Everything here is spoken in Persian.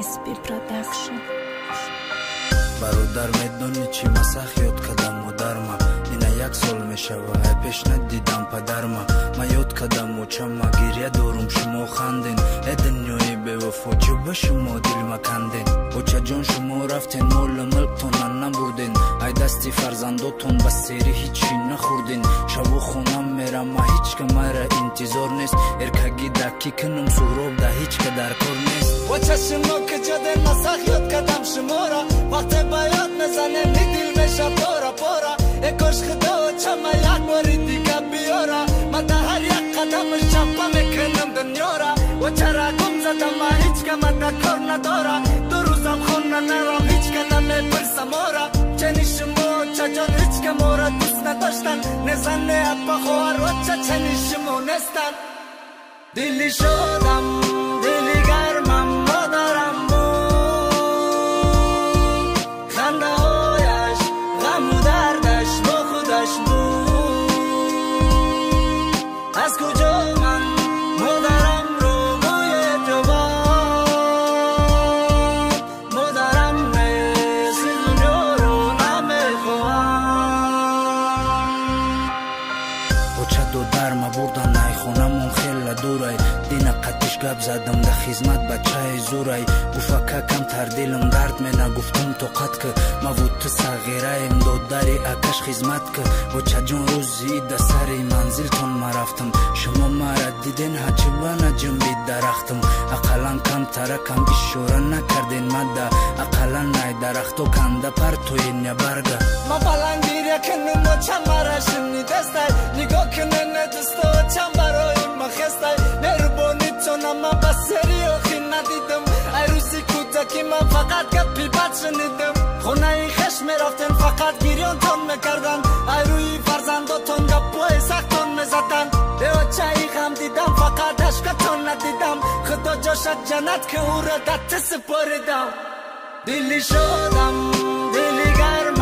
SP Production. برادر میدونی چی مسخ یاد کردم مادرم اینا یک سال میشوه پیش ندیدم پدرم من یاد کردم و چما گریه دارم شما خندین ای دنیای بیوفا چه به شما دل مکندین و چه جان شما رفتین مال ملکتون نبردین ای دستی فرزنداتون به سری هیچی نخوردین شب و خونم میرم ما هیچ که مرا انتظار نیست ارکگی دکی کنم سهراب ده هیچ که در کار نیست و چه شما که جده مسخ یاد کردم شما را وقتی باید نزنه نی دل میشه پارا پارا ای کاش خدا چما یک باری دیگه بیارا من در هر یک قدمش چپا میکنم دنیا را و چرا گم زدم ما هیچ که من در کار ندارا دو روزم خونه نرم هیچ که نمیپرسم آرا چنی شما چه جان هیچ که ما را دوست نداشتن نزنه اپا خوار و چنی شما نستن دلی شدم دلی گرمم مادرم بود خنده هایش غم و دردش با خودش بود از کجا من مادرم رو موی تو باد مادرم نیست دنیا رو نمیخواهم و چه دو در ما بردن ای خونمون خیلی دورای دینا قدش گپ زدم ده خدمت بچه زورای گفت کم تر دلم درد می نگفتم تو قد که ما بود تو صغیره ایم داد داری اکش خدمت که و چه جان روزی ده سری منزل تون ما رفتم شما مرا دیدین هچی بنا جنبید درختم اقلا کم تره کم اشاره نکردین مده اقلا نای درختو کنده پر توی نبرگه ما بلند گیره کنم و چند مرا شنیدستای نگاه کنه ندسته و چند برای ما خستای مهربانی چون ما بسری آخی ندیدم ای روزی کودکی من فقط گپی بد شنیدم خونه ای خشم رفتن فقط گیریان تان میکردن ای روی فرزنداتون گپوی سختان میزدن بچه ای غم دیدم فقط عشقتان ندیدم خدا جاشد جنت که او را دت سپاریدم دلی شدم دلی گرم